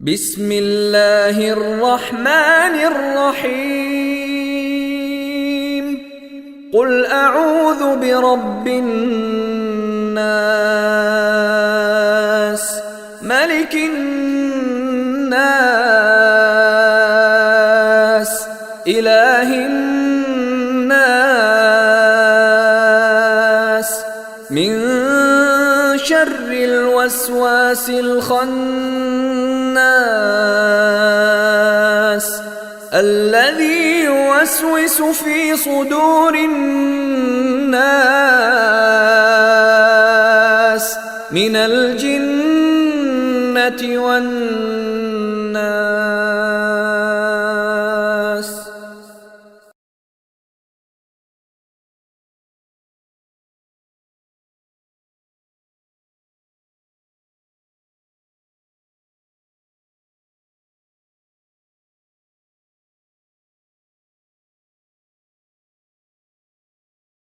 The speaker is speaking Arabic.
بسم الله الرحمن الرحيم قل أعوذ برب الناس ملك الناس إله الناس من شر الوسواس الخناس الذي يوسوس في صدور الناس من الجنة والناس.